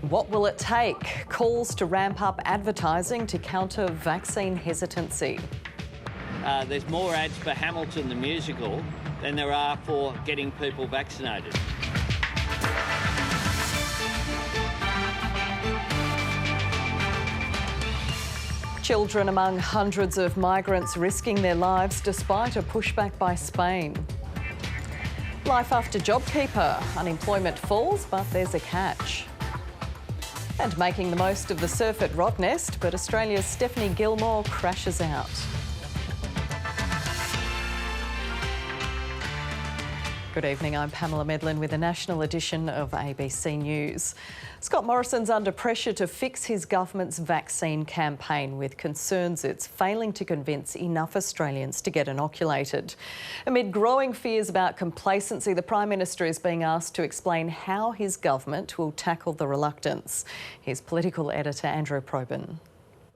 What will it take? Calls to ramp up advertising to counter vaccine hesitancy. There's more ads for Hamilton the musical than there are for getting people vaccinated. Children among hundreds of migrants risking their lives despite a pushback by Spain. Life after JobKeeper. Unemployment falls, but there's a catch. And making the most of the surf at Rottnest, but Australia's Stephanie Gilmore crashes out. Good evening, I'm Pamela Medlin with a national edition of ABC News. Scott Morrison's under pressure to fix his government's vaccine campaign with concerns it's failing to convince enough Australians to get inoculated. Amid growing fears about complacency, the Prime Minister is being asked to explain how his government will tackle the reluctance. Here's political editor Andrew Probyn.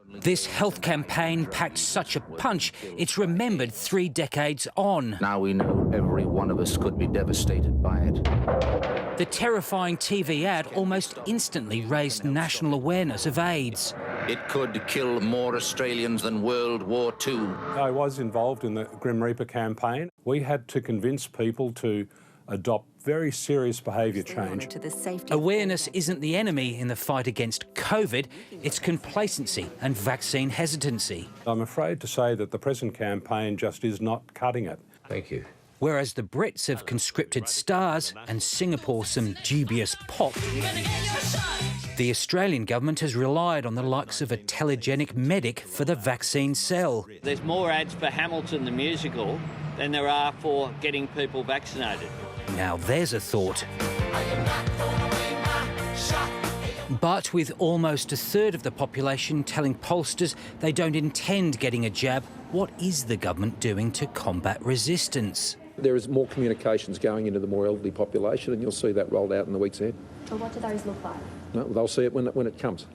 This health campaign packed such a punch, it's remembered 3 decades on. Now we know every one of us could be devastated by it. The terrifying TV ad almost instantly raised national awareness of AIDS. It could kill more Australians than World War II. I was involved in the Grim Reaper campaign. We had to convince people to adopt very serious behaviour change. Awareness isn't the enemy in the fight against COVID, it's complacency and vaccine hesitancy. I'm afraid to say that the present campaign just is not cutting it. Thank you. Whereas the Brits have conscripted stars and Singapore some dubious pop, the Australian government has relied on the likes of a telegenic medic for the vaccine sell. There's more ads for Hamilton the musical than there are for getting people vaccinated. Now there's a thought. But with almost a third of the population telling pollsters they don't intend getting a jab, what is the government doing to combat resistance? There is more communications going into the more elderly population, and you'll see that rolled out in the weeks ahead. So what do those look like? No, they'll see it when it comes.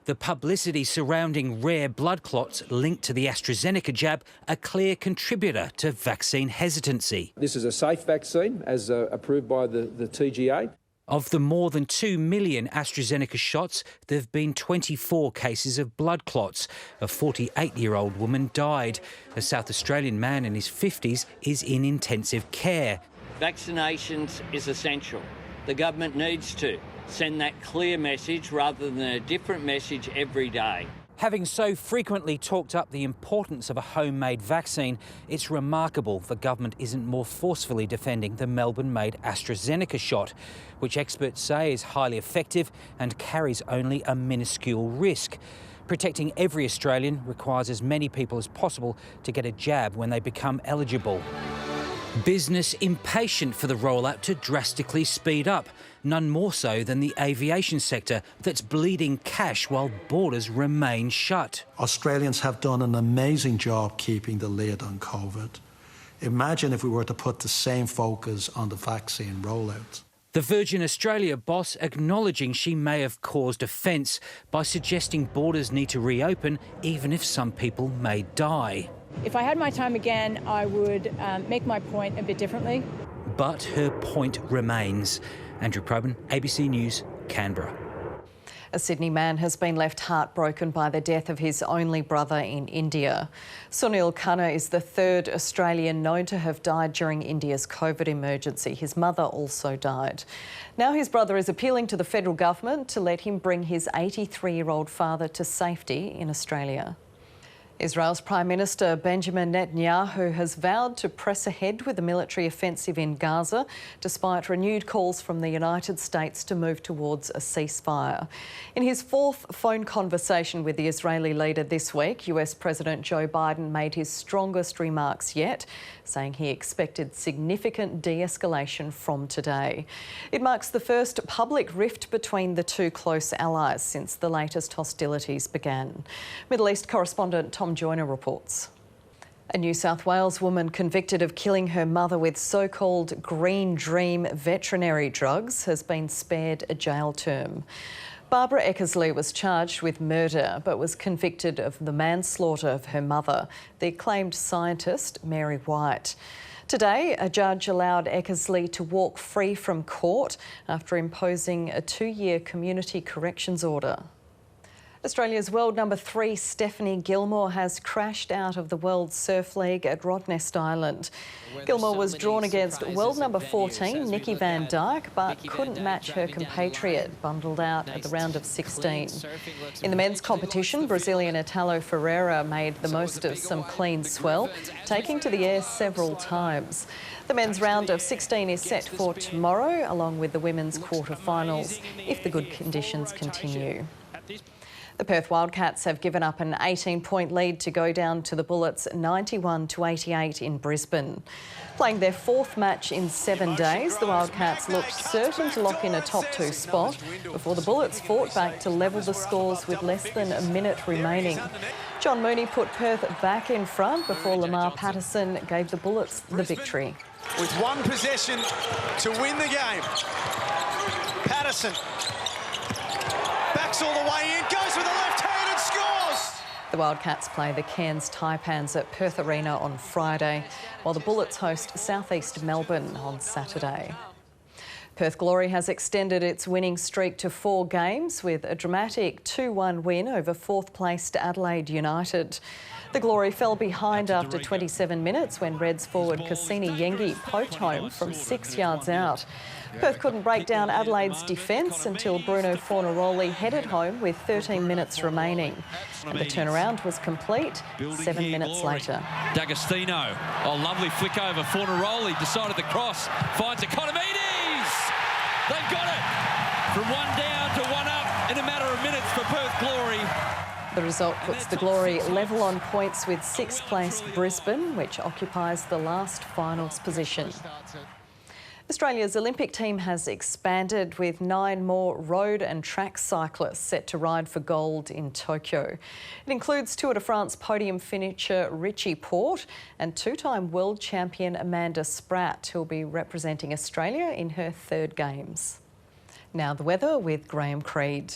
The publicity surrounding rare blood clots linked to the AstraZeneca jab a clear contributor to vaccine hesitancy. This is a safe vaccine, as approved by the TGA. Of the more than 2 million AstraZeneca shots, there have been 24 cases of blood clots. A 48-year-old woman died. A South Australian man in his 50s is in intensive care. Vaccinations is essential. The government needs to send that clear message rather than a different message every day. Having so frequently talked up the importance of a homemade vaccine, it's remarkable the government isn't more forcefully defending the Melbourne-made AstraZeneca shot, which experts say is highly effective and carries only a minuscule risk. Protecting every Australian requires as many people as possible to get a jab when they become eligible. Business impatient for the rollout to drastically speed up, none more so than the aviation sector that's bleeding cash while borders remain shut. Australians have done an amazing job keeping the lid on COVID. Imagine if we were to put the same focus on the vaccine rollout. The Virgin Australia boss acknowledging she may have caused offence by suggesting borders need to reopen even if some people may die. If I had my time again, I would make my point a bit differently. But her point remains. Andrew Probyn, ABC News, Canberra. A Sydney man has been left heartbroken by the death of his only brother in India. Sunil Khanna is the third Australian known to have died during India's COVID emergency. His mother also died. Now his brother is appealing to the federal government to let him bring his 83-year-old father to safety in Australia. Israel's Prime Minister Benjamin Netanyahu has vowed to press ahead with the military offensive in Gaza, despite renewed calls from the United States to move towards a ceasefire. In his fourth phone conversation with the Israeli leader this week, US President Joe Biden made his strongest remarks yet, saying he expected significant de-escalation from today. It marks the first public rift between the two close allies since the latest hostilities began. Middle East correspondent Tom Joyner reports. A New South Wales woman convicted of killing her mother with so-called Green Dream veterinary drugs has been spared a jail term. Barbara Eckersley was charged with murder but was convicted of the manslaughter of her mother, the acclaimed scientist Mary White. Today, a judge allowed Eckersley to walk free from court after imposing a 2-year community corrections order. Australia's world number 3 Stephanie Gilmore has crashed out of the World Surf League at Rottnest Island. Gilmore was drawn against world number 14 Nikki Van Dijk but couldn't match her compatriot, bundled out at the round of 16. In the men's competition, Brazilian Italo Ferreira made the most of some clean swell, taking to the air several times. The men's round of 16 is set for tomorrow, along with the women's quarter-finals, if the good conditions continue. The Perth Wildcats have given up an 18-point lead to go down to the Bullets 91-88 in Brisbane. Playing their 4th match in 7 days, the Wildcats looked certain to lock in a top 2 spot before the Bullets fought back to level the scores with less than a minute remaining. John Mooney put Perth back in front before Lamar Patterson gave the Bullets the victory. With 1 possession to win the game, Patterson backs all the way in, goes with the left hand and scores! The Wildcats play the Cairns Taipans at Perth Arena on Friday, while the Bullets host South East Melbourne on Saturday. Perth Glory has extended its winning streak to 4 games with a dramatic 2-1 win over 4th-placed Adelaide United. The Glory fell behind after 27 minutes when Reds forward Cassini Yengi poked home from 6 yards out. Perth couldn't break down Adelaide's defence until Bruno Fornaroli headed home with 13 minutes remaining. And the turnaround was complete 7 minutes later. D'Agostino, lovely flick over. Fornaroli decided to cross, finds Economides. They've got it! From 1 down to 1 up in a matter of minutes for Perth Glory. The result puts the Glory level on points with 6th-placed Brisbane, which occupies the last finals position. Australia's Olympic team has expanded with 9 more road and track cyclists set to ride for gold in Tokyo. It includes Tour de France podium finisher Richie Porte and 2-time world champion Amanda Spratt, who'll be representing Australia in her 3rd Games. Now the weather with Graham Creed.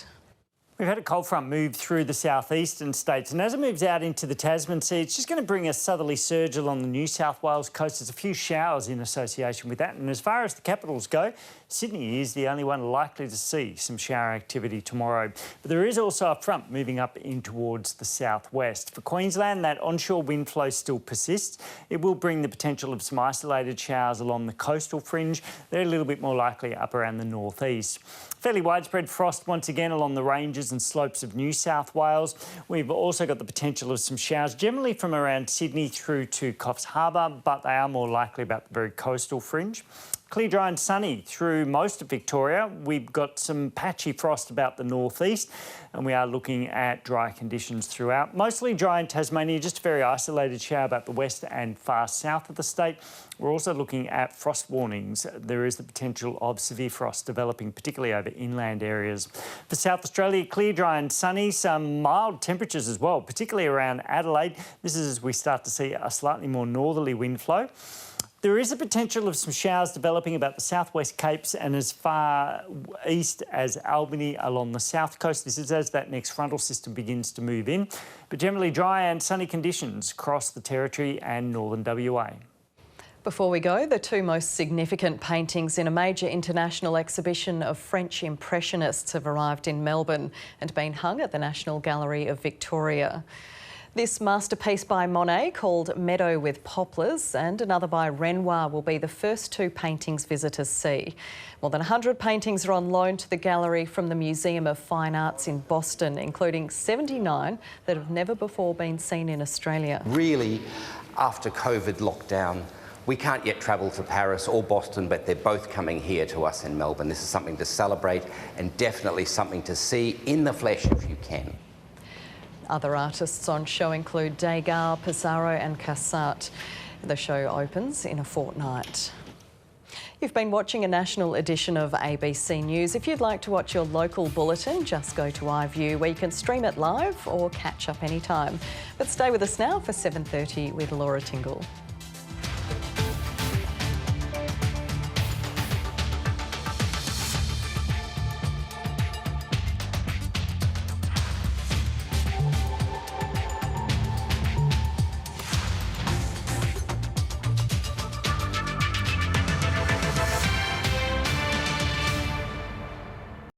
We've had a cold front move through the southeastern states, and as it moves out into the Tasman Sea, it's just going to bring a southerly surge along the New South Wales coast. There's a few showers in association with that, and as far as the capitals go, Sydney is the only one likely to see some shower activity tomorrow. But there is also a front moving up in towards the southwest. For Queensland, that onshore wind flow still persists. It will bring the potential of some isolated showers along the coastal fringe. They're a little bit more likely up around the northeast. Fairly widespread frost once again along the ranges and slopes of New South Wales. We've also got the potential of some showers generally from around Sydney through to Coffs Harbour, but they are more likely about the very coastal fringe. Clear, dry and sunny through most of Victoria. We've got some patchy frost about the northeast, and we are looking at dry conditions throughout. Mostly dry in Tasmania, just a very isolated shower about the west and far south of the state. We're also looking at frost warnings. There is the potential of severe frost developing, particularly over inland areas. For South Australia, clear, dry and sunny. Some mild temperatures as well, particularly around Adelaide. This is as we start to see a slightly more northerly wind flow. There is a potential of some showers developing about the southwest Capes and as far east as Albany along the south coast. This is as that next frontal system begins to move in. But generally dry and sunny conditions across the Territory and northern WA. Before we go, the 2 most significant paintings in a major international exhibition of French Impressionists have arrived in Melbourne and been hung at the National Gallery of Victoria. This masterpiece by Monet, called Meadow with Poplars, and another by Renoir will be the first 2 paintings visitors see. More than 100 paintings are on loan to the gallery from the Museum of Fine Arts in Boston, including 79 that have never before been seen in Australia. Really, after COVID lockdown, we can't yet travel to Paris or Boston, but they're both coming here to us in Melbourne. This is something to celebrate and definitely something to see in the flesh if you can. Other artists on show include Degas, Pissarro and Cassatt. The show opens in a fortnight. You've been watching a national edition of ABC News. If you'd like to watch your local bulletin, just go to iView, where you can stream it live or catch up anytime. But stay with us now for 7:30 with Laura Tingle.